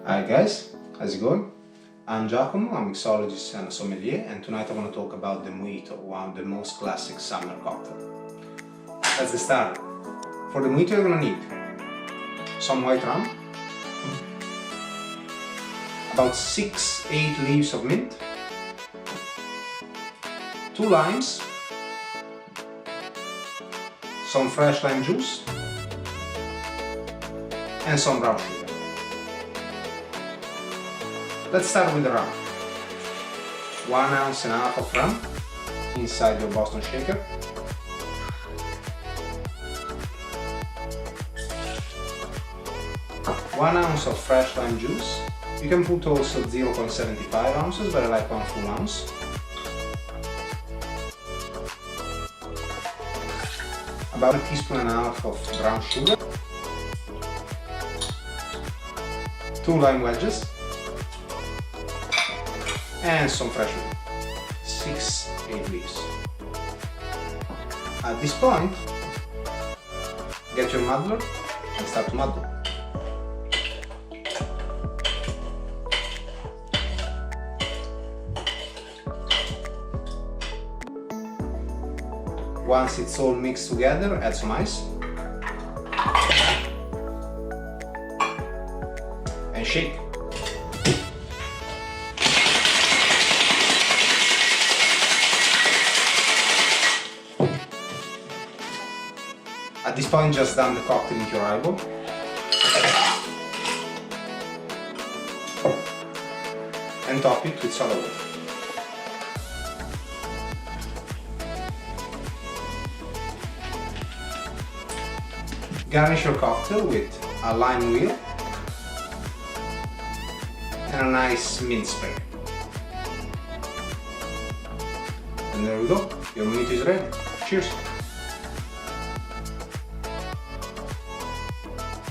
Hi guys, how's it going? I'm Giacomo, I'm a mixologist and a sommelier, and tonight I want to talk about the Mojito, one of the most classic summer cocktails. Let's get started. For the Mojito you're going to need some white rum, about 6-8 leaves of mint, 2 limes, some fresh lime juice, and some brown sugar. Let's start with the rum. 1.5 ounces of rum inside your Boston shaker. One ounce of fresh lime juice. You can put also 0.75 ounces, but I like 1 full ounce. About 1.5 teaspoons of brown sugar. 2 lime wedges. And some fresh mint, 6-8 leaves. At this point, get your muddler and start to muddle. Once it's all mixed together, add some ice and shake. At this point, just dump the cocktail into your highball. And top it with soda water. Garnish your cocktail with a lime wheel and a nice mint sprig. And there we go, your Mojito is ready. Cheers!